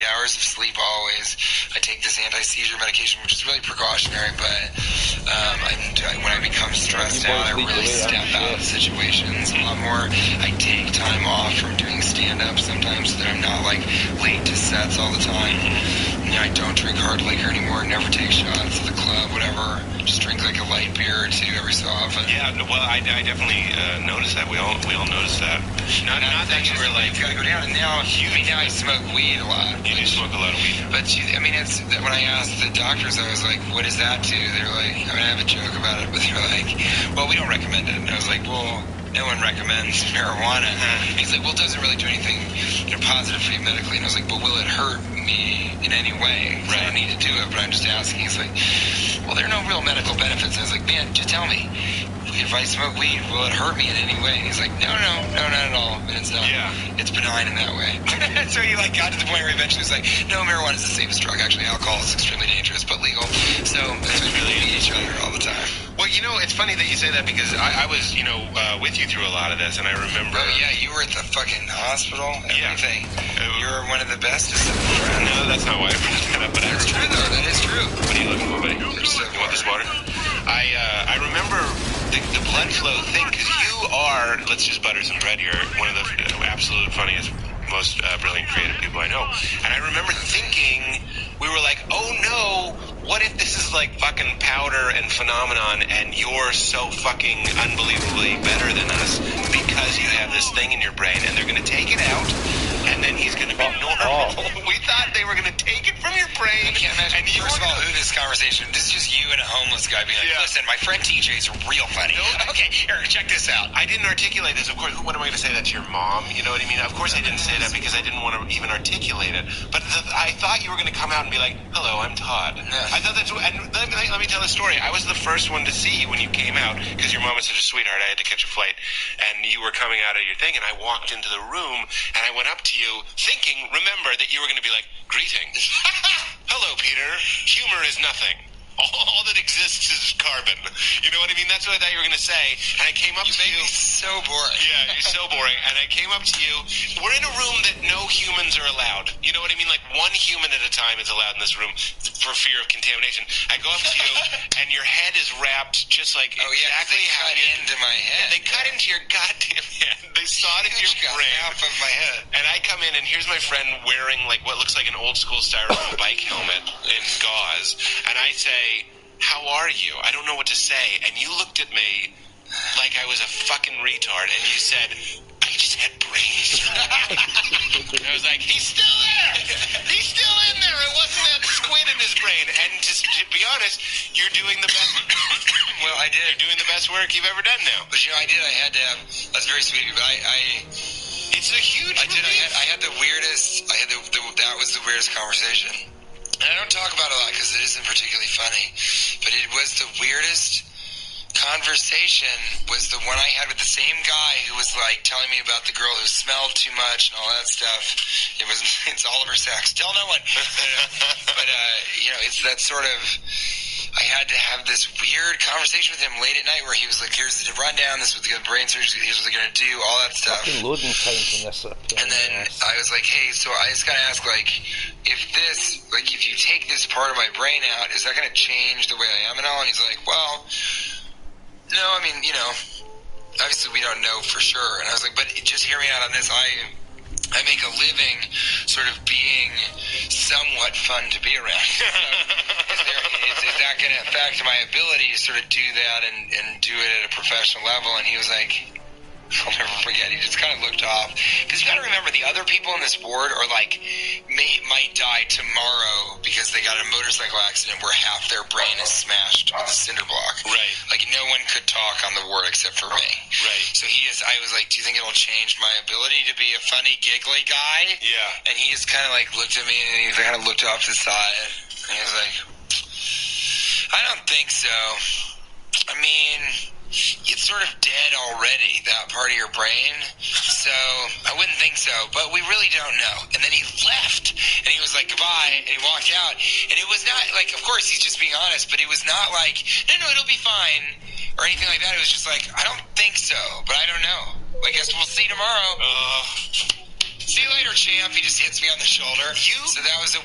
hours of sleep always. I take this anti-seizure medication, which is really precautionary, but when I become stressed out, I really step out of situations a lot more. I take time off from doing stand-up sometimes so that I'm not like late to sets all the time. You know, I don't drink hard liquor anymore, never take shots at the club, whatever. Just drink like a light beer or two every so often. Yeah, well, I definitely noticed that. We all noticed that. Not that you were like, gotta go down. And now I smoke weed a lot. You do smoke a lot of weed. But I mean, it's when I asked the doctors, I was like, "What does that do?" They're like, I mean, I have a joke about it, but they're like, "Well, we don't recommend it." And I was like, "Well, no one recommends marijuana." He's like, "Well, it doesn't really do anything, positive for you medically." And I was like, "But will it hurt me in any way? Right. I don't need to do it, but I'm just asking." He's like, "Well, there are no real medical benefits." I was like, "Man, just tell me. If I smoke weed, will it hurt me in any way?" And he's like, no, not at all. And it's not. Yeah. It's benign in that way. So he got to the point where eventually was like, no, marijuana is the safest drug. Actually, alcohol is extremely dangerous, but legal. So that's we really meet each other all the time. Well, it's funny that you say that because I was, with you through a lot of this, and I remember. Oh yeah, you were at the fucking hospital. Everything. Yeah. You're one of the bestest. No, that's not why I brought that up. But that's true, though. That is true. What are you looking for, buddy? You want this water? I remember the blood flow thing, because you are, let's just butter some bread here, one of the absolute funniest, most brilliant creative people I know. And I remember thinking, we were like, oh no, what if this is like fucking powder and phenomenon and you're so fucking unbelievably better than us because you have this thing in your brain and they're going to take it out and then he's going to be normal. We thought they were going to take it from your brain. I can't imagine. And first of all, who this conversation, this is just you and a homeless guy being like, listen, my friend TJ's real funny. No, okay, Eric, check this out. I didn't articulate this. Of course, what am I going to say that to your mom? You know what I mean? Of course I didn't say that because I didn't want to even articulate it. But I thought you were going to come out and be like, hello, I'm Todd. Yeah. I thought that's what, and let me tell the story. I was the first one to see you when you came out because your mom was such a sweetheart. I had to catch a flight and you were coming out of your thing and I walked into the room and I went up to you thinking, remember, that you were going to be like, greetings. Hello, Peter. Humor is nothing. All that exists is carbon. You know what I mean? That's what I thought you were going to say. And I came up to you. You made me so boring. Yeah, you're so boring. And I came up to you. We're in a room that no humans are allowed. You know what I mean? Like one human at a time is allowed in this room for fear of contamination. I go up to you, and your head is wrapped just like exactly how they cut into my head. They cut into your goddamn head. They sawed into your brain. Half of my head. And I come in, and here's my friend wearing like what looks like an old school styrofoam bike helmet in gauze. And I say, how are you? I don't know what to say. And you looked at me like I was a fucking retard, and you said, I just had brain surgery. And I was like, he's still there. He's still in there. It wasn't that squid in his brain. And to be honest, you're doing the best. Well, I did. You're doing the best work you've ever done now. But I did. I had to have. That's very sweet of you. But it's a huge. I did. I had the weirdest. That was the weirdest conversation. And I don't talk about it a lot because it isn't particularly funny, but it was the weirdest conversation was the one I had with the same guy who was like telling me about the girl who smelled too much and all that stuff. It's Oliver Sacks. Tell no one. But it's that sort of, I had to have this weird conversation with him late at night where he was like, here's the rundown, this is what the brain surgery, here's what they're going to do, all that stuff. Fucking loading time from this up. And then I was like, hey, so I just got to ask, like, if you take this part of my brain out, is that going to change the way I am and all? And he's like, well, no, I mean, obviously we don't know for sure. And I was like, but just hear me out on this. I make a living sort of being somewhat fun to be around. Is that going to affect my ability to sort of do that and do it at a professional level? And he was like, I'll never forget. He just kind of looked off. Because you got to remember, the other people in this ward are like, might die tomorrow because they got in a motorcycle accident where half their brain is smashed with a cinder block. Right. Like, no one could talk on the ward except for me. Right. So I was like, do you think it'll change my ability to be a funny, giggly guy? Yeah. And he just kind of like looked at me and he kind of looked off to the side. And he was like, I don't think so. I mean, it's sort of dead already, that part of your brain. So I wouldn't think so, but we really don't know. And then he left, and he was like, goodbye, and he walked out. And it was not like, of course, he's just being honest, but it was not like, no, it'll be fine, or anything like that. It was just like, I don't think so, but I don't know. I guess we'll see tomorrow. See you later, champ. He just hits me on the shoulder. So that was a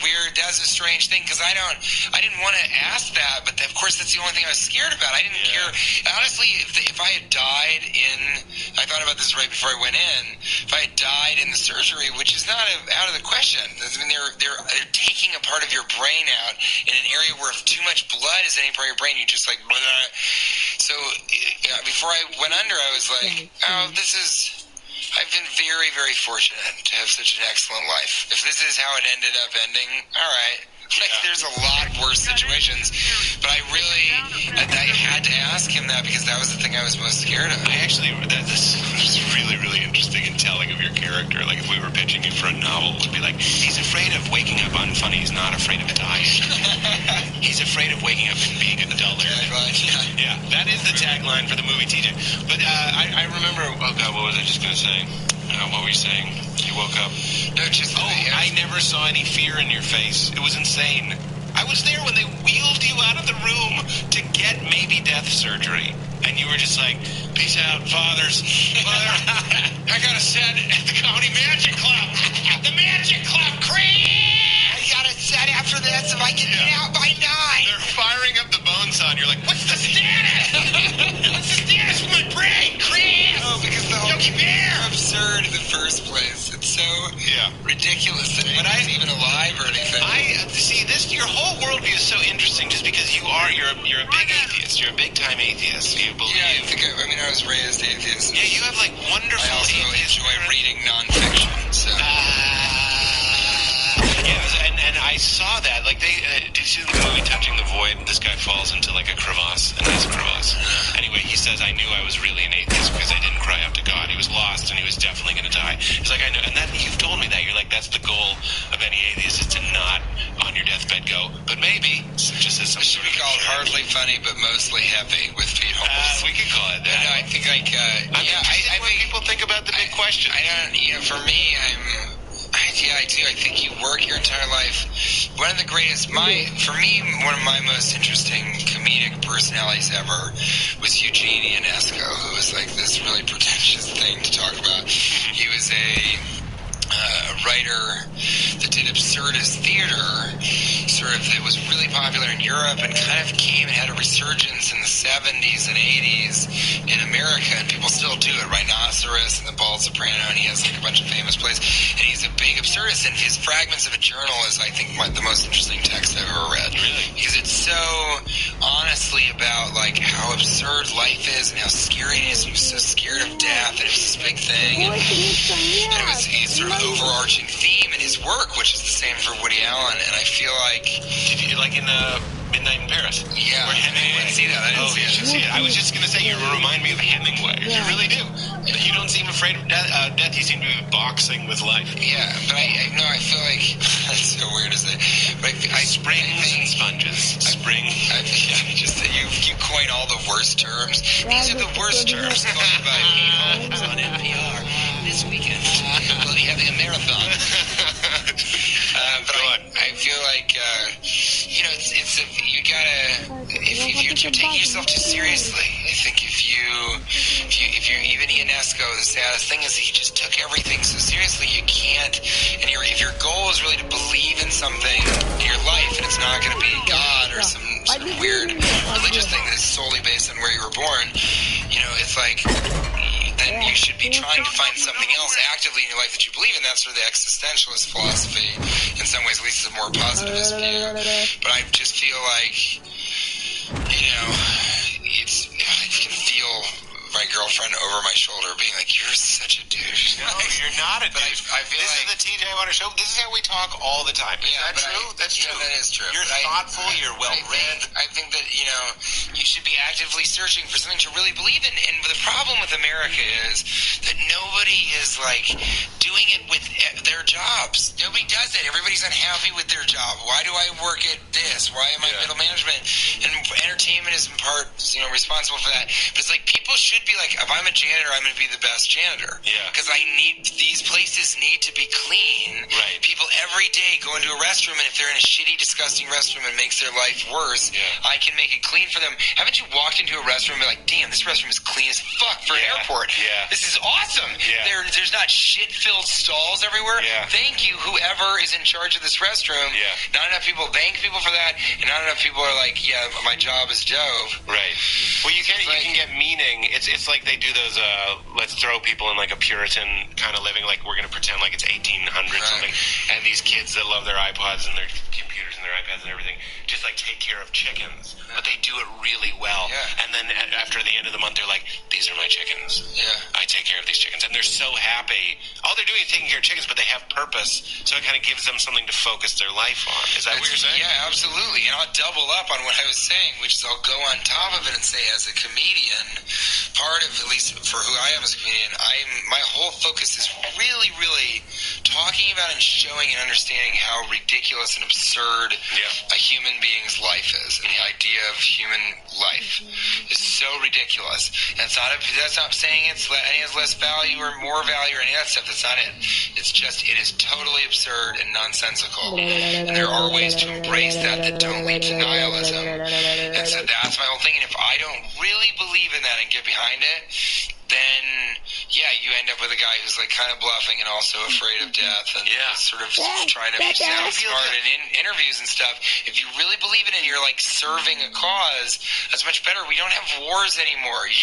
strange thing, because I didn't want to ask that, but of course that's the only thing I was scared about. I didn't care. Honestly, if I had died I thought about this right before I went in, if I had died in the surgery, which is not out of the question. I mean, they're taking a part of your brain out in an area where if too much blood is in any part of your brain, you just like, blah. So before I went under, I was like, I've been very, very fortunate to have such an excellent life. If this is how it ended up ending, all right. There's a lot worse situations, but I had to ask him that because that was the thing I was most scared of. This was really, really interesting and telling of your character. Like, if we were pitching you for a novel, it would be like, he's afraid of waking up unfunny. He's not afraid of dying. He's afraid of waking up and being a dullard. Yeah, that is the tagline for the movie, TJ. But I remember, oh God, what was I just going to say? What were you saying? You woke up. I never saw any fear in your face. It was insane. I was there when they wheeled you out of the room to get maybe death surgery. And you were just like, peace out, fathers. Mother, I got a set at the Comedy Magic Club. The Magic Club, I got a set after this if I can get out by 9. They're firing up the bone saw, and you're like, what's the status? What's the status with my brain, Chris? Oh, because the whole thing is absurd in the first place. It's so ridiculous that anyone's even alive or anything. Your whole worldview is so interesting just because you're a big atheist. You're a big-time atheist. You believe. Yeah, I was raised atheist. Yeah, you have, like, wonderful I also enjoy reading nonfiction, so... And I saw that. Like, did you see the movie Touching the Void? This guy falls into, like, a crevasse, a nice crevasse. Anyway, he says, I knew I was really an atheist because I didn't cry out to God. He was lost, and he was definitely going to die. He's like, I know. And you've told me that. You're like, that's the goal of any atheist, is to not, on your deathbed, go, but maybe, just as some sort of... It should be called Hardly Funny, but Mostly Heavy with Pete Holmes. We could call it that. I think, like, I think people think about the big question. For me, I do. I think you work your entire life. One of the greatest, for me, one of my most interesting comedic personalities ever was Eugene Ionesco, who was like this really pretentious thing to talk about. He was a writer that did absurdist theater, that was really popular in Europe and kind of came and had a resurgence in the 70s and 80s in America, and people still do it. Rhinoceros and the Bald Soprano, and he has like a bunch of famous plays, and he's a big absurdist, and his Fragments of a Journal is, I think, the most interesting text I've ever read. Really? Because it's so honestly about like how absurd life is and how scary it is, and he was so scared of death, and it was this big thing, and it was a sort of overarching theme in his work, which is the same for Woody Allen, and I feel like... Did you, like in Midnight in Paris? Yeah. Where Hemingway... I didn't see that. You should see it. I was just going to say, you remind me of Hemingway. Yeah. You really do. You don't seem afraid of death. You seem to be boxing with life. Yeah, but I feel like... That's so weird to say. But Springs and sponges. You coin all the worst terms. These are the worst terms. Talking about Pete Holmes on NPR this weekend. We'll be having a marathon. But I feel like, if you're taking yourself too seriously, I think if you're even Ionesco, the saddest thing is that he just took everything so seriously. You can't, and if your goal is really to believe in something in your life, and it's not going to be God or some sort of weird religious thing that is solely based on where you were born, it's like, then you should be trying to find something else actively in your life that you believe in. That's sort of the existentialist philosophy. In some ways, at least a more positivist view. But I just feel like, I can feel my girlfriend over my shoulder being like, you're such a douche. No, you're not a douche. I feel this is the TJ Water Show. This is how we talk all the time. Is that true? That's true. That is true. You're thoughtful. You're well-read. I think that, you should be actively searching for something to really believe in. And the problem with America is that nobody is, like, doing it with their jobs. Nobody does it. Everybody's unhappy with their job. Why do I work at this? Why am I middle management? And entertainment is in part, responsible for that. But it's like people should be like, if I'm a janitor, I'm going to be the best janitor. Yeah. Because these places need to be clean. Right. People every day go into a restroom, and if they're in a shitty, disgusting restroom and makes their life worse, I can make it clean for them. Haven't you walked into a restroom and be like, damn, this restroom is clean as fuck for an airport. Yeah. This is awesome. Yeah. There's not shit-filled stalls everywhere. Yeah. Thank you, whoever is in charge of this restroom. Yeah. Not enough people thank people for that, and not enough people are like, yeah, my job is dope. Right. Well, you can get meaning. It's like they do those, let's throw people in like a Puritan kind of living, like we're going to pretend like it's 1800 something, and these kids that love their iPods and their computers and their iPads and everything just like take care of chickens, but they do it really well. Yeah. And then after the end of the month, they're like, these are my chickens. Yeah. I take care of these chickens. And they're so happy. All they're doing is taking care of chickens, but they have purpose, so it kind of gives them something to focus their life on. Is that what you're saying? Yeah, absolutely. And I'll double up on what I was saying, which is I'll go on top of it and say, as a comedian, part of, at least for who I am as a comedian, my whole focus is really, really talking about and showing and understanding how ridiculous and absurd a human being's life is, and the idea of human life is so ridiculous. And that's not saying any has less value or more value or any of that stuff. That's not it. It's just, it is totally absurd and nonsensical. And there are ways to embrace that don't lead to nihilism. And so that's my whole thing. And if I don't really believe in that and get behind it, then you end up with a guy who's like kind of bluffing and also afraid of death and sort of trying to sound smart in interviews and stuff. If you really believe in it, you're like serving a cause. That's much better. We don't have wars anymore. It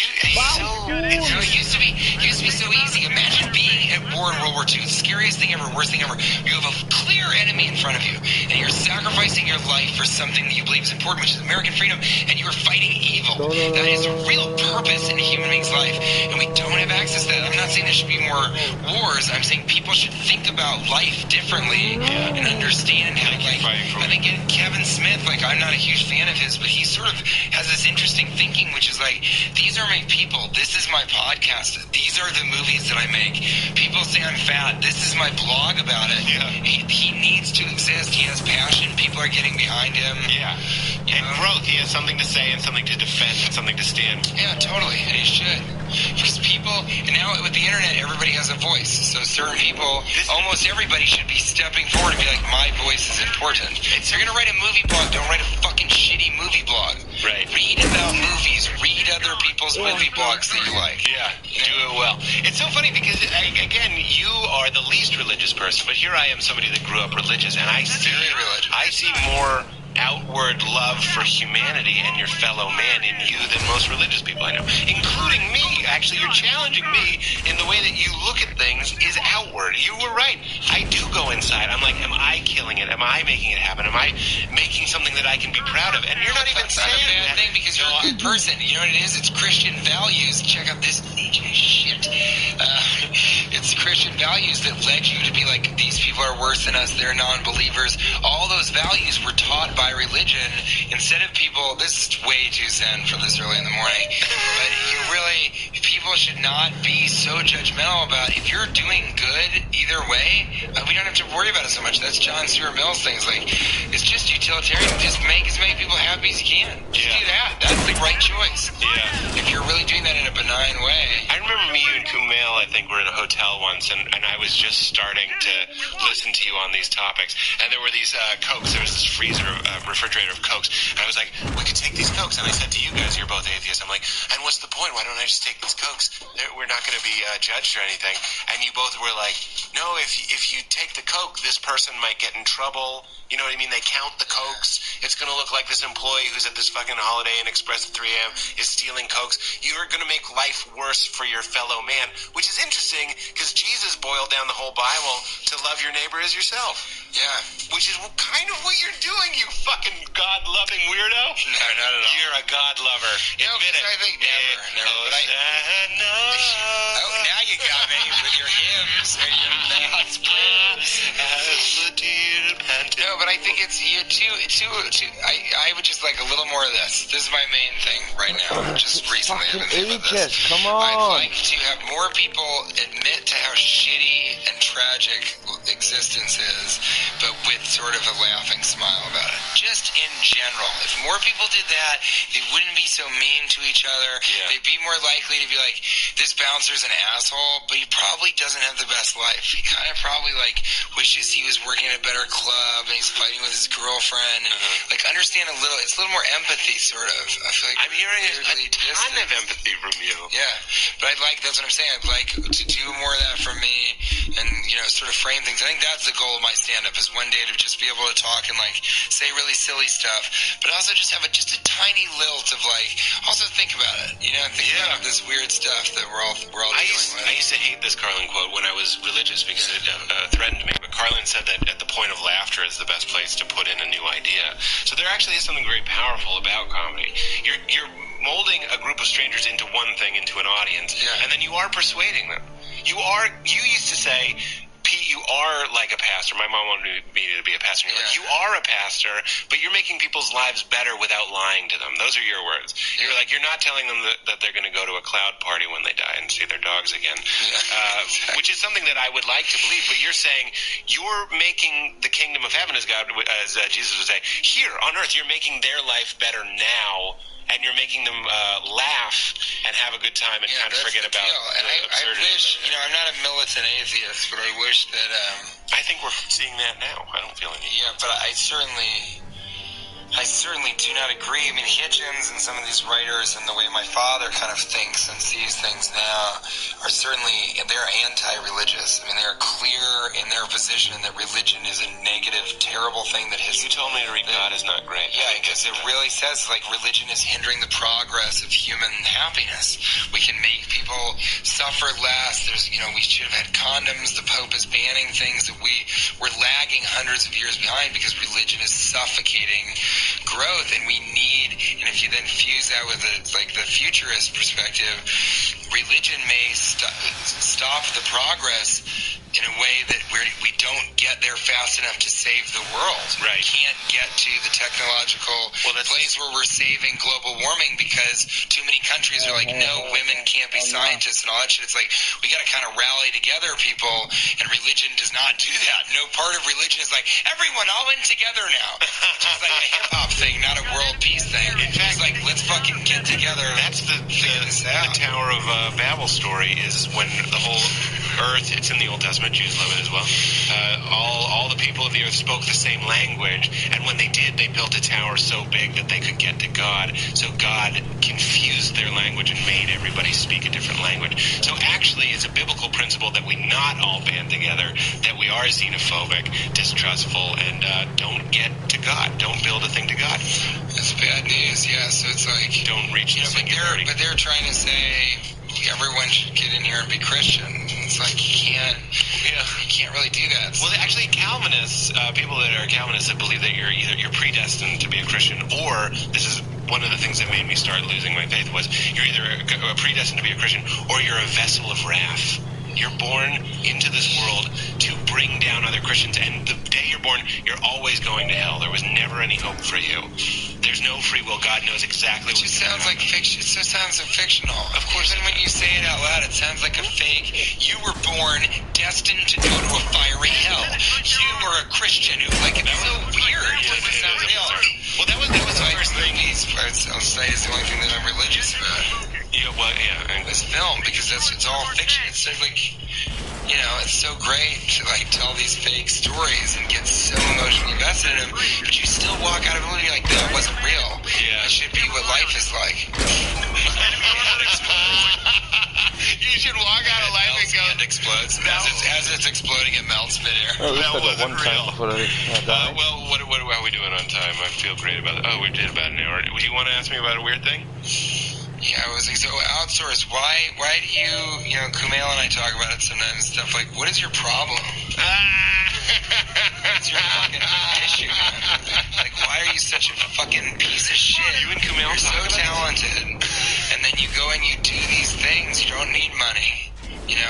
used to be so easy. Imagine being at war in World War II. Scariest thing ever, worst thing ever. You have a clear enemy in front of you, and you're sacrificing your life for something that you believe is important, which is American freedom, and you are fighting evil. That is a real purpose in a human being's life, and we don't have access to that. I'm not saying there should be more wars. I'm saying people should think about life differently and understand how to, like, I think Kevin Smith, like, I'm not a huge fan of his, but he sort of has this interesting thinking, which is like, these are my people. This is my podcast. These are the movies that I make. People say I'm fat. This is my blog about it. Yeah. He needs to exist. He has passion. People are getting behind him. Yeah. And growth. He has something to say and something to defend and something to stand. Yeah, totally. And he should. Because people, and now with the internet, everybody has a voice. So certain people, almost everybody should be stepping forward and be like, my voice is important. If you're going to write a movie blog, don't write a fucking shitty movie blog. Right. Read about movies. Read other people's movie blogs that you like. Yeah, do it well. It's so funny because, again, you are the least religious person, but here I am, somebody that grew up religious, and I see more outward love for humanity and your fellow man in you than most religious people I know, including me. Actually, you're challenging me in the way that you look at things is outward. You were right. I do go inside. I'm like, am I killing it? Am I making it happen? Am I making something that I can be proud of? And you're not even saying a bad thing because you're a good person. You know what it is? It's Christian values. Check out this DJ shit. It's Christian values that led you to be like, these people are worse than us. They're non-believers. All those values were taught by religion instead of people. This is way too zen for this early in the morning, but people should not be so judgmental about if you're doing good either way. We don't have to worry about it so much. That's John Stuart Mill's thing. It's like, it's just utilitarian. Just make as many people happy as you can. Just do that. That's the right choice. Yeah. If you're really doing that in a benign way. I remember me and Kumail, I think, were in a hotel once, and I was just starting to listen to you on these topics, and there were these Cokes. There was this refrigerator of Cokes, and I was like, we could take these Cokes, and I said to you guys, you're both atheists, I'm like, and what's the point? Why don't I just take these Cokes? We're not going to be judged or anything. And you both were like, no, if you take the Coke, this person might get in trouble. You know what I mean? They count the Cokes. It's going to look like this employee who's at this fucking Holiday Inn Express at 3 a.m. is stealing Cokes. You're going to make life worse for your fellow man, which is interesting because Jesus boiled down the whole Bible to love your neighbor as yourself. Yeah. Which is kind of what you're doing, you fucking God-loving weirdo. No, not at all. You're a God lover. No, admit it. I think never. Now you got me with your hymns and your mass prayers. No, but I think it's I would just like a little more of this. This is my main thing right now. Just recently I've been thinking about this. Come on. I'd like to have more people admit to how shitty and tragic existence is, but with sort of a laughing smile about it. just in general. If more people did that, they wouldn't be so mean to each other. Yeah. They'd be more likely to be like, this bouncer's an asshole, but he probably doesn't have the best life. He kind of probably like wishes he was working at a better club and he's fighting with his girlfriend. And like understand a little. It's a little more empathy, sort of. I feel like I'm hearing a weirdly ton distant. of empathy from you. Yeah, but that's what I'm saying. I'd like to do more of that from me and, sort of frame things. I think that's the goal of my stand-up is one day to just be able to talk and, like, say really silly stuff, but also just have just a tiny lilt of, like, also think about it, think about this weird stuff that we're all dealing with. I used to hate this Carlin quote when I was religious because it threatened me, but Carlin said that at the point of laughter is the best place to put in a new idea. So there actually is something very powerful about comedy. You're molding a group of strangers into one thing, into an audience, and then you are persuading them. You used to say, Pete, you are like a pastor. My mom wanted me to be a pastor. You're like, you are a pastor, but you're making people's lives better without lying to them. Those are your words. You're like, you're not telling them that they're going to go to a cloud party when they die and see their dogs again, which is something that I would like to believe. But you're saying you're making the kingdom of heaven, as Jesus would say, here on earth. You're making their life better now. And you're making them laugh and have a good time and kind of forget about and I wish, I'm not a militant atheist, but I wish that... I think we're seeing that now. I don't feel any... Yeah, but I certainly do not agree. I mean, Hitchens and some of these writers and the way my father kind of thinks and sees things now are certainly, they're anti-religious. I mean, they're clear in their position that religion is a negative, terrible thing that has... You told me to read God is not great. Yeah, because it really says, like, religion is hindering the progress of human happiness. We can make people suffer less. There's, we should have had condoms. The Pope is banning things that we're lagging hundreds of years behind because religion is suffocating growth, and we need, and if you then fuse that with the futurist perspective, religion may stop the progress in a way that we don't get there fast enough to save the world. Right. We can't get to the technological place where we're saving global warming because too many countries are like, no, women can't be scientists and all that shit. It's like, we got to kind of rally together, people, and religion does not do that. No part of religion is like, everyone all in together now. It's just like a hip-hop thing, not a world peace thing. In fact, it's like, let's fucking get together. That's the Tower of Babel story is when the whole earth, it's in the Old Testament, Jews love it as well, all the people of the earth spoke the same language, and when they did, they built a tower so big that they could get to God, so God confused their language and made everybody speak a different language. So actually, it's a biblical principle that we not all band together, that we are xenophobic, distrustful, and don't get to God. Don't build a thing to God. That's bad news, yeah, so it's like... Don't reach the singularity. But they're trying to say everyone should get in here and be Christian. It's like you can't really do that. Well, actually, Calvinists, people that are Calvinists that believe that you're predestined to be a Christian, or this is one of the things that made me start losing my faith was you're either predestined to be a Christian or you're a vessel of wrath. You're born into this world to bring down other Christians, and the day you're born, you're always going to hell. There was never any hope for you. There's no free will. God knows exactly what it sounds like fiction. It so sounds so fictional. Of course. Even when you say it out loud, it sounds like a fake. You were born destined to go to a fiery hell. You were a Christian. It's so weird. It's not real. Well, that was the first thing. These parts I'll say is the only thing that I'm religious about. Yeah, well, yeah. And this film, because it's all fiction. It's like, it's so great to tell these fake stories and get so emotionally invested in them, but you still walk out of it and you're like, no, it wasn't real. Yeah. It should be what life is like. You should walk out of life and go. It explodes. As it's exploding, it melts midair. Oh, that wasn't real. Well, what are we doing on time? I feel great about it. Oh, we did about an hour. Would you want to ask me about a weird thing? Yeah, I was like, so outsource. Why do you Kumail and I talk about it sometimes, stuff like, what is your problem? What's your fucking issue? Like, why are you such a fucking piece of shit? You and Kumail You're so talented, and then you go and you do these things. You don't need money.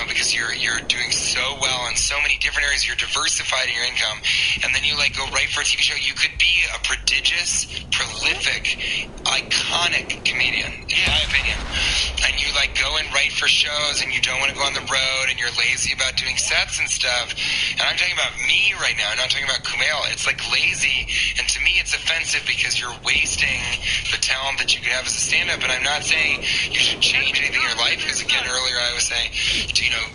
Because you're doing so well in so many different areas. You're diversified in your income, and then you go write for a TV show. You could be a prodigious, prolific, iconic comedian, in my opinion. And you go and write for shows, and you don't want to go on the road, and you're lazy about doing sets and stuff. And I'm talking about me right now. I'm not talking about Kumail. It's lazy, and to me, it's offensive wasting the talent that you could have as a stand-up. And I'm not saying you should change anything in your life, because again, earlier I was saying,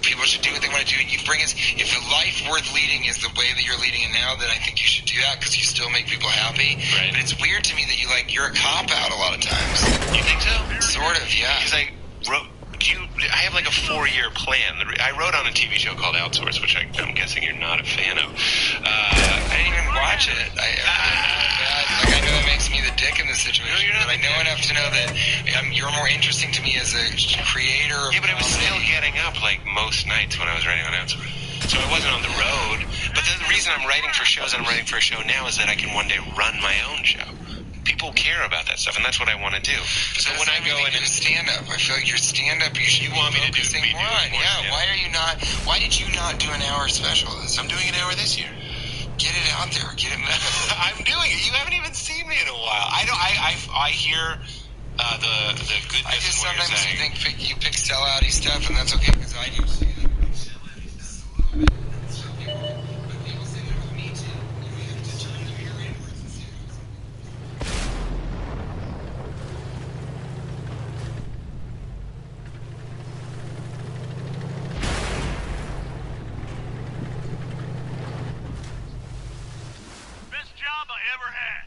people should do what they want to do. You bring us, if a life worth leading is the way that you're leading it now, then I think you should do that, because you still make people happy. Right. But it's weird to me that you're a cop-out a lot of times. You think so? Sort of, yeah. Because I have like a 4-year plan. I wrote on a TV show called Outsource, which I'm guessing you're not a fan of. I didn't even watch it. I know that makes me the dick in this situation. No, you're not. But I know enough to know that you're more interesting to me as a creator. Yeah, but I was still getting up like most nights when I was writing on Outsource. So I wasn't on the road. But the reason I'm writing for shows and I'm writing for a show now is that I can one day run my own show. People care about that stuff, and that's what I want to do. So when I go in and stand-up, I feel like your stand-up, you want me to do more on. Yeah, why did you not do an hour special? I'm doing an hour this year. Get it out there. Get it moving. I'm doing it. You haven't even seen me in a while. I hear the goodness. I just in what sometimes you're saying. think you pick sellouty stuff, and that's okay, because I do see that. Job I ever had.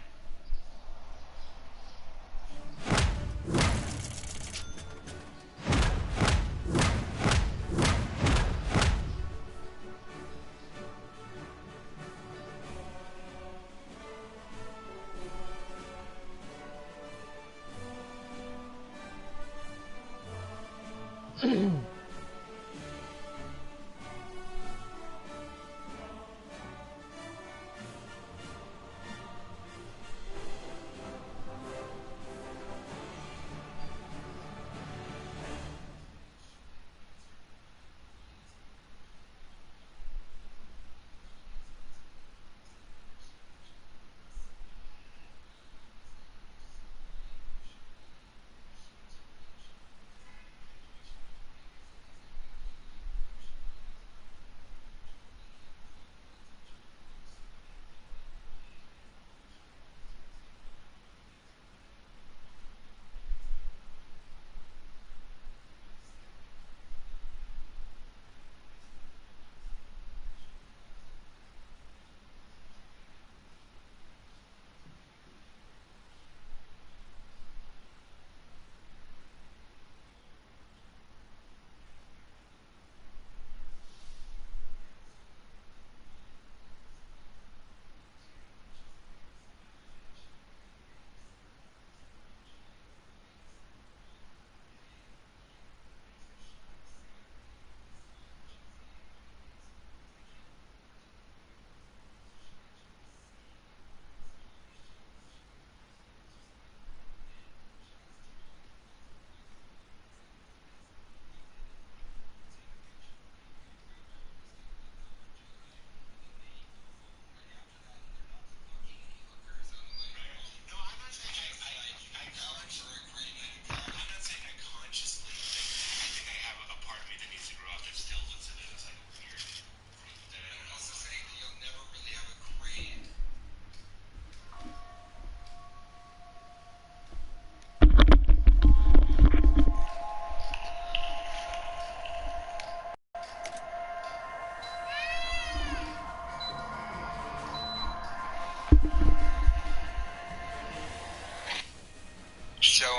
Show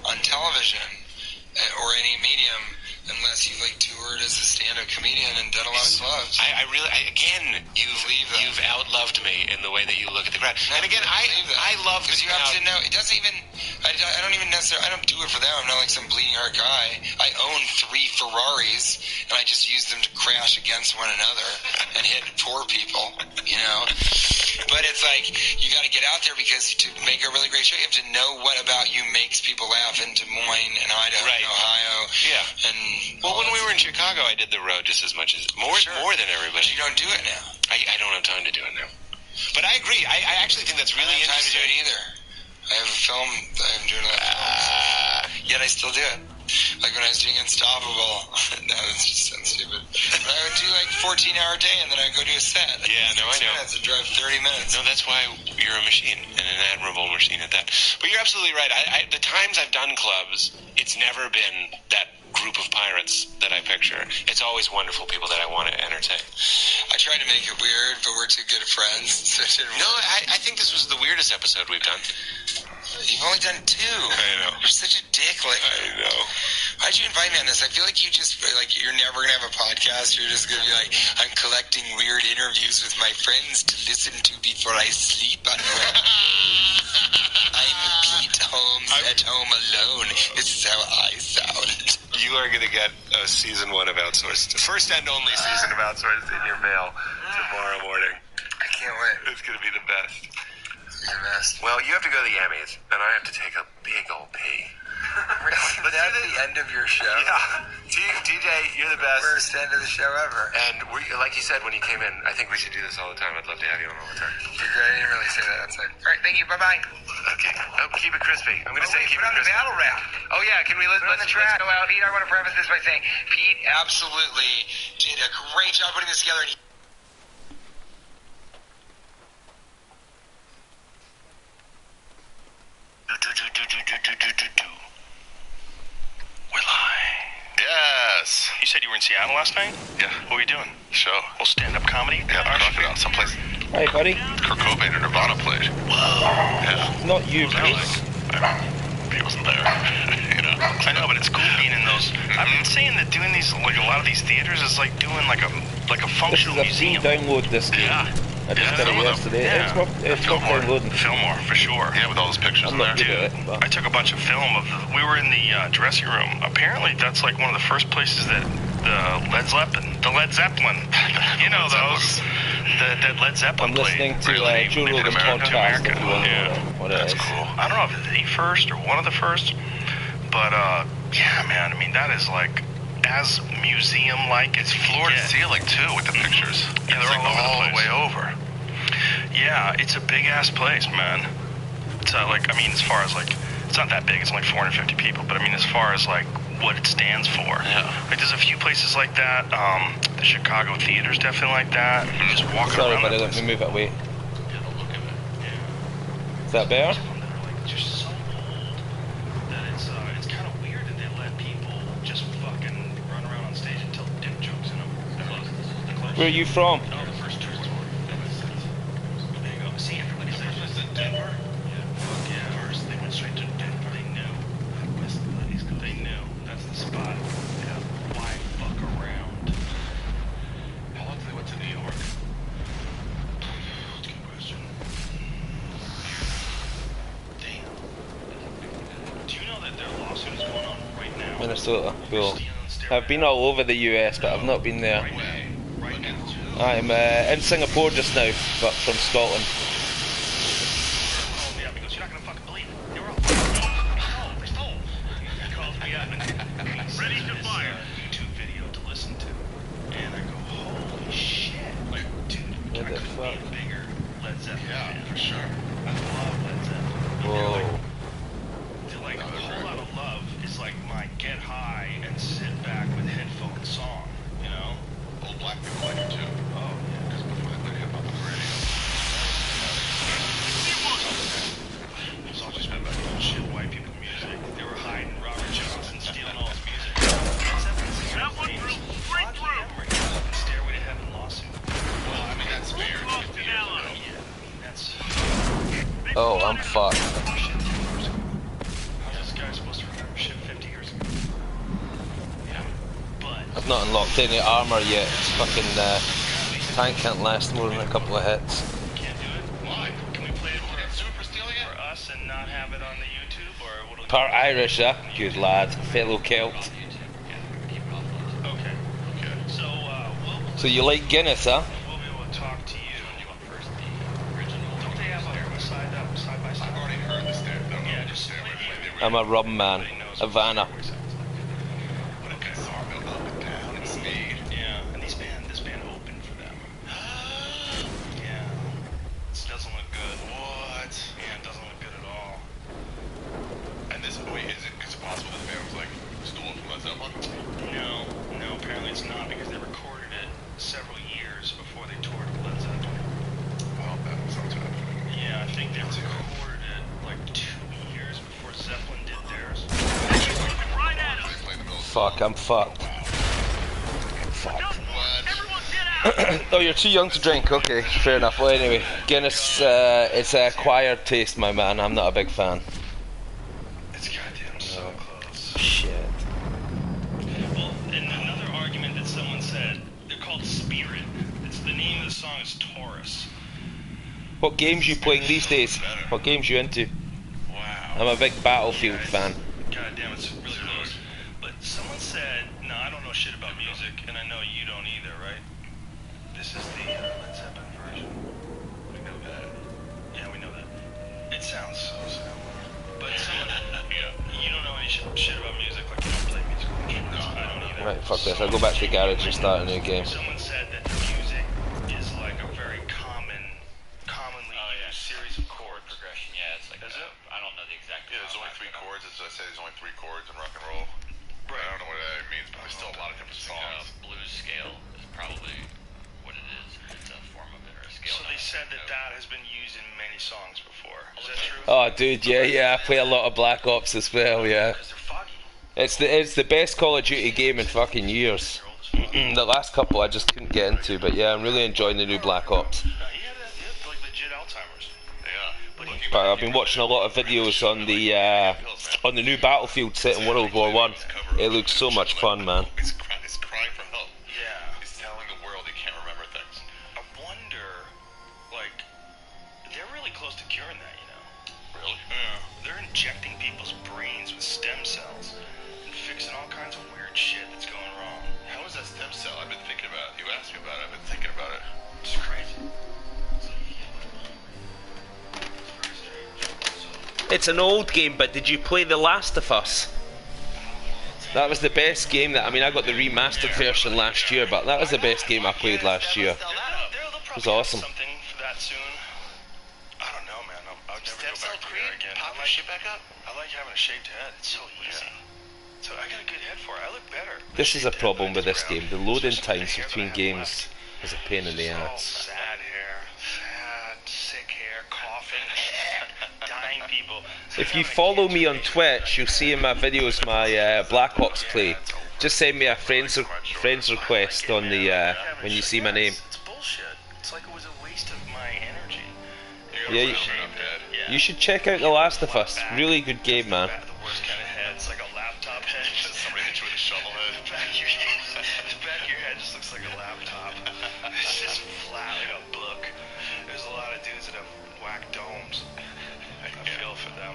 on television or any medium unless you've toured as a stand-up comedian and done a lot of clubs. I really, you've outloved me in the way that you look at the crowd. No, and again, I love the you crowd. have to know. It doesn't even. I don't even necessarily. I don't do it for them. I'm not like some bleeding heart guy. I own 3 Ferraris, and I just use them to crash against one another and hit poor people. But it's you got to get out there, because to make a really great show, you have to know what about you makes people laugh in Des Moines and Idaho and Ohio. Yeah. And when we were in Chicago, I did the road just as much as more than everybody. But you don't do it now. I don't have time to do it now. But I agree. I actually think that's really I don't have interesting. time to do it either. I have a film that I'm doing. Yet I still do it. Like when I was doing Unstoppable. No, that's just sounds stupid. But I would do like 14-hour day and then I'd go do a set. Yeah, no, I know. Minutes and drive 30 minutes. No, that's why you're a machine, and an admirable machine at that. But you're absolutely right. The times I've done clubs, it's never been that group of pirates that I picture. It's always wonderful people that I want to entertain. I tried to make it weird, but we're too good friends, so it didn't No, work. I think this was the weirdest episode we've done. You've only done 2. I know. You're such a dick. Like, I know. why'd you invite me on this? I feel like you just, like, you're never going to have a podcast. You're just going to be like, I'm collecting weird interviews with my friends to listen to before I sleep on I'm Pete Holmes at home alone. This is how I sound. You are going to get a season 1 of Outsourced. First and only season of Outsourced in your mail tomorrow morning. I can't wait. It's going to be the best. It's the best. Well, you have to go to the Emmys, and I have to take a big old pee. Really? That's the end of your show? Yeah. TJ, you're the best. Worst end of the show ever. And like you said when you came in, I think we should do this all the time. I'd love to have you on all the time. I didn't really say that outside. All right, thank you. Bye-bye. Okay. Oh, keep it crispy. I'm going to say keep it crispy. Battle rap. Oh, yeah. Can we let's go out. Pete, I want to preface this by saying Pete absolutely did a great job putting this together. We're live. Yes. You said you were in Seattle last night? Yeah. What were you doing? Show. Well, stand-up comedy? Yeah, crocodile. Someplace Hey, buddy. Kurt Cobain or Nirvana played. Whoa. Yeah. Not you, What was that Pete. like? He wasn't there. You know. I know, but it's cool being in those. I've been saying that doing these, like a lot of these theaters, is like doing like a This functional is a free museum. download this game. Yeah. I just did it some of them. yesterday. Yeah. It's worth downloading. Fillmore, for sure. Yeah, with all those pictures I'm in there. not good at Dude, it, but I took a bunch of film of. We were in the dressing room. Apparently, that's like one of the first places that the Led Zeppelin. You know those. That Led Zeppelin I'm listening played. to Joe Rogan's podcast. If you want to know what it That's is. cool. I don't know if it's the first or one of the first, but yeah, man. I mean, that is like as museum-like. It's Floor to ceiling too with the pictures. Yeah, they're It's all over the place. way over. Yeah, it's a big-ass place, man. It's like, I mean, as far as like, it's not that big. It's only 450 people, but I mean, as far as like what it stands for. Yeah. Like, there's a few places like that. The Chicago Theater's definitely like that. You just walk Sorry, around. buddy, that let place. me move it away. Yeah, don't look at it. Yeah. Is that better? Some that are like just so old that it's kind of weird that they let people just fucking run around on stage and tell dick jokes in them. The closest. Where are you from? No, the first tour. There you go. See, everybody says it's in Denver. Yeah. Fuck yeah. First, they went straight to Denver. They knew. They knew. That's the spot. Yeah. Why fuck around? How long did they went to New York? That's a good question. Damn. Do you know that their lawsuit is going on right now? Minnesota. Cool. Stealing steroids. I've been all over the US, but I've not been there. Right now. I'm in Singapore just now, but from Scotland. Oh, yeah, because you're not gonna fucking believe it. They were all they stole. He calls me up and Ready to this, fire. YouTube video to listen to, and I go, holy shit, like, dude, What I the couldn't fuck? be a bigger Led Zeppelin fan. for sure. I love Led Zeppelin. Whoa. They're like a whole lot of love is like my get high and sit back with headphones song, you know? Old black people like it too. Oh yeah. Because before they played hip hop on the radio. It's all just been about bullshit white people music. They were hiding Robert Johnson, stealing all his music. That one drilled straight through. Stairway to Heaven lawsuit. Well, I mean, that's fair. Close to Allen. Yeah, I mean, that's... Oh, I'm fucked. Shit, 50 years ago. How's this guy supposed to remember shit 50 years ago? Yeah, but... I've not unlocked any armor yet. It's fucking tank can't last more than a couple of hits. Can't do it? Why? Can we play it Super for stealing for it? us and not have it on the YouTube, or what'll Part Irish, good lad, fellow Celt. Okay. Okay. So, So you like Guinness, huh? we'll be able to talk to you. Don't they have a side by side? I've already heard the stairway. Yeah, just Stairway play play. the- I'm a rum man, Everybody knows a what Vanna. Stairway sounds like. But a guitar built up and down and speed. Yeah, and this band opened for them. Yeah. This doesn't look good. What? Yeah, it doesn't look good at all. And this, wait, is it possible that the band was like, school from Led Zeppelin? No, apparently it's not because they recorded it several years before they toured with Led Zeppelin. Well, that sounds good. Yeah, I think they recorded it like 2 years before Zeppelin did theirs. Right at him. They play in the middle of Fuck, I'm fucked. Fuck. what? Everyone get out. Oh, you're too young to drink. Okay, fair enough. Well, anyway, Guinness, it's an acquired taste, my man. I'm not a big fan. It's goddamn so close. Shit. Well, and another argument that someone said, they're called Spirit. It's the name of the song is Taurus. What games you playing these days? What games you into? Wow. I'm a big Battlefield fan. God damn, it's really close. But someone said, no, I don't know shit about music, and I know you don't either, right? This is the Led Zeppelin version. We know that. Yeah, we know that. It sounds so similar. But someone, you don't know any shit about music, like you don't play musical instruments. I don't either. Right, fuck this. I'll go back to the garage and start a new game. Someone said that the music is like a very commonly used series of chords. Progression, yeah, it's like Is it? I don't know the exact. Yeah, there's only 3 chords. As I say, there's only 3 chords in rock and roll. Right. I don't know what that means, but there's still a lot of different songs. Blues scale is probably what it is. It's a form of it or a scale. So they said that has been used in many songs before. Is that true? Oh, dude, yeah, I play a lot of Black Ops as well, yeah. Because they're foggy. It's the best Call of Duty game in fucking years. The last couple I just couldn't get into, but yeah, I'm really enjoying the new Black Ops. He had like legit Alzheimer's. Yeah. But I've been watching a lot of videos on the new Battlefield set in World War One. It looks so much fun, man. He's crying for help. Yeah. He's telling the world he can't remember things. I wonder, like, they're really close to curing that, you know? Really? Yeah. They're injecting people's brains with stem cells and fixing all kinds of weird shit that's going wrong. How is that stem cell? I've been thinking about it. You asked me about it. I've been thinking about it. It's crazy. It's very strange. It's an old game, but did you play The Last of Us? That was the best game that, I mean, I got the remastered version last year, but that was the best game I played last year. It was awesome. Something for that soon. I don't know, man. I'll never Stem go cell back to cream? there again. Pop your I like, shit back up? I like having a shaved head. It's so easy. So I got a good head for it. I look better. This is a Shaved head, problem but with this it's game. The brown. loading It's just the times hair that between I have games left. is a pain in the So ass. sad hair, sad, sick hair, coughing, dying people. So If you having a follow kid's me on face, Twitch, you'll see in my videos my Black Ops play. Just send me a friend's request on the when you see my name. It's bullshit. It's like it was a waste of my energy. Yeah, you should check out The Last of Us. Really good game, man. The worst kind of head. It's like a laptop head. Somebody hit you with a shovel head. The back of your head just looks like a laptop. It's just flat like a book. There's a lot of dudes that have whack domes. I feel for them.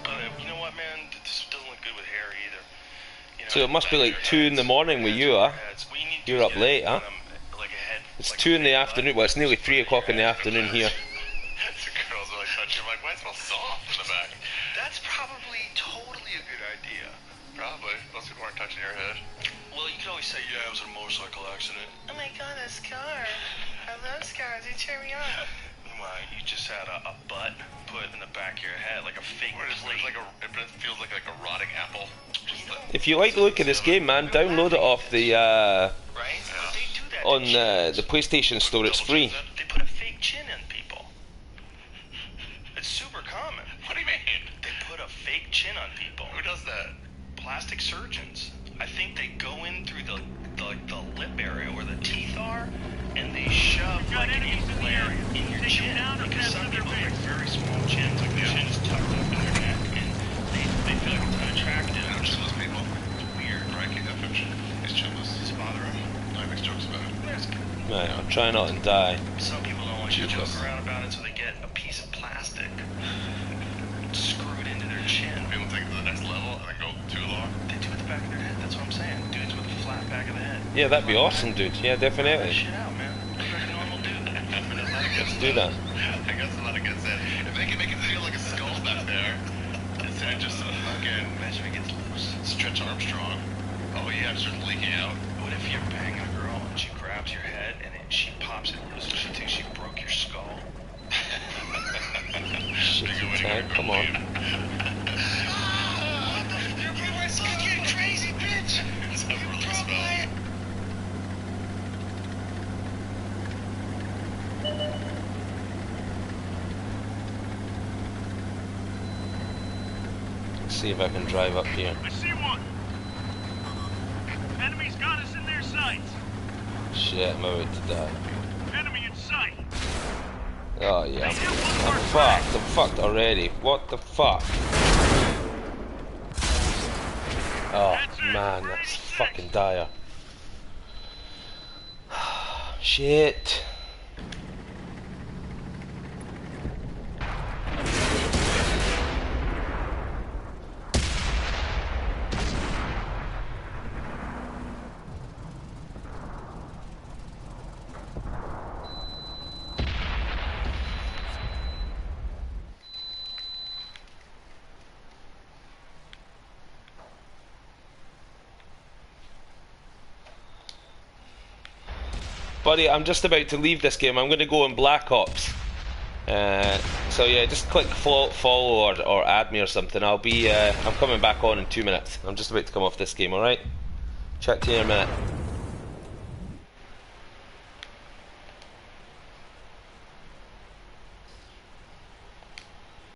But you know what, man? This doesn't look good with hair either. You know, So it must be like 2 in the morning with you, huh? What you need to You're do up is late, get huh? like a head, It's like 2 in the a afternoon. Well, it's nearly 3 o'clock in the afternoon here. The girls really touch you. I'm like, why it smells soft in the back? That's probably totally a good idea. Probably. Most people aren't touching your head. Well, you can always say, yeah, it was a motorcycle accident. Oh my god, a scar. I love scars. They cheer me on. Meanwhile, you just had a butt put in the back of your head, like a fake Or it's plate. like it feels like a rotting apple. Just like, If you like the look of this game, man, download it off the Right? But they do that to on chins. the PlayStation Store. It's free. They put a fake chin in people. It's super common. what do you mean? They put a fake chin on people. Who does that? Plastic surgeons. I think they go in through the lip area where the teeth are, and they shove like an implant in your chin. Because some people have like very small chins, like their chin is tucked up in their neck, and they feel like it's unattractive. I know chinless people. It's weird, right? He's chinless. Does it bother him? No, he makes jokes about it. That's good. Right, I'll try not to die. Some people don't want you to joke Chinless. around about it, so they get a piece of plastic screwed into their chin. People take it to the next level and then go too long. They do it at the back of their head. That's what I'm saying. Dudes with a flat back of the head. Yeah, that'd be awesome, dude. Yeah, That definitely. shit out, man. Look like a normal dude. Let's do that. I guess a lot of good said. If they can make it feel like a skull back there, instead of just fucking Imagine if it gets loose. Stretch Armstrong. Oh yeah, it starts leaking out. What if you're banging a girl and she grabs your head and she pops it loose and she thinks she broke your skull? Shit, you tank, come on. My skin's getting crazy. see if I can drive up here. I see one. Enemy's got us in their sights. Shit, I'm about to die. Enemy in sight. Oh yeah, I'm fucked. I'm fucked already. What the fuck? Oh man, that's fucking dire. Shit. Buddy, I'm just about to leave this game. I'm going to go in Black Ops. So yeah, just click follow or add me or something. I'll be I'm coming back on in 2 minutes. I'm just about to come off this game, alright? Chat to you in a minute.